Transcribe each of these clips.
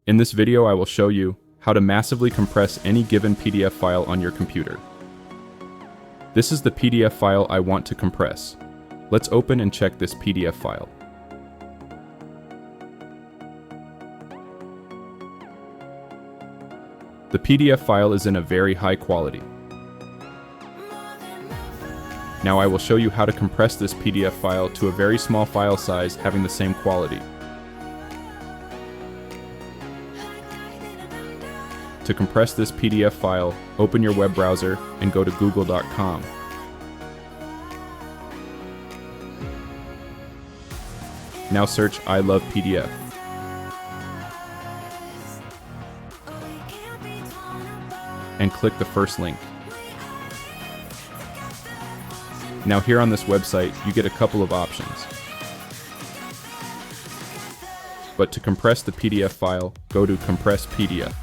In this video, I will show you how to massively compress any given PDF file on your computer. This is the PDF file I want to compress. Let's open and check this PDF file. The PDF file is in a very high quality. Now I will show you how to compress this PDF file to a very small file size having the same quality. To compress this PDF file, open your web browser and go to google.com. Now search ilovepdf. And click the first link. Now here on this website, you get a couple of options. But to compress the PDF file, go to Compress PDF.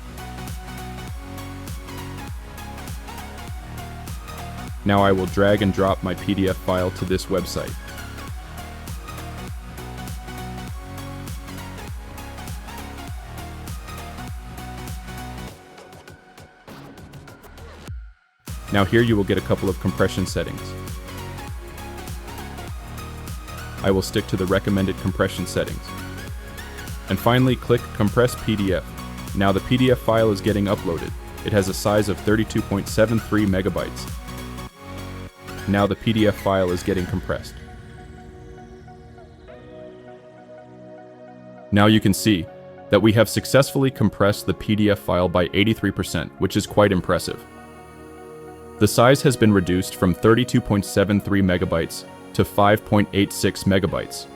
Now I will drag and drop my PDF file to this website. Now here you will get a couple of compression settings. I will stick to the recommended compression settings. And finally, click Compress PDF. Now the PDF file is getting uploaded. It has a size of 32.73 megabytes. Now the PDF file is getting compressed. Now you can see that we have successfully compressed the PDF file by 83%, which is quite impressive. The size has been reduced from 32.73 megabytes to 5.86 megabytes.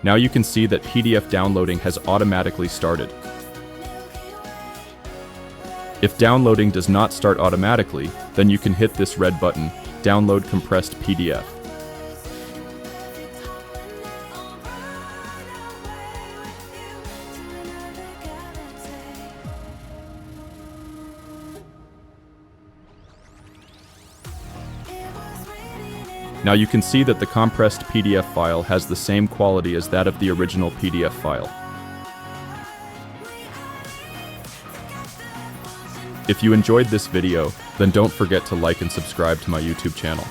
Now you can see that PDF downloading has automatically started. If downloading does not start automatically, then you can hit this red button, Download Compressed PDF. Now you can see that the compressed PDF file has the same quality as that of the original PDF file. If you enjoyed this video, then don't forget to like and subscribe to my YouTube channel.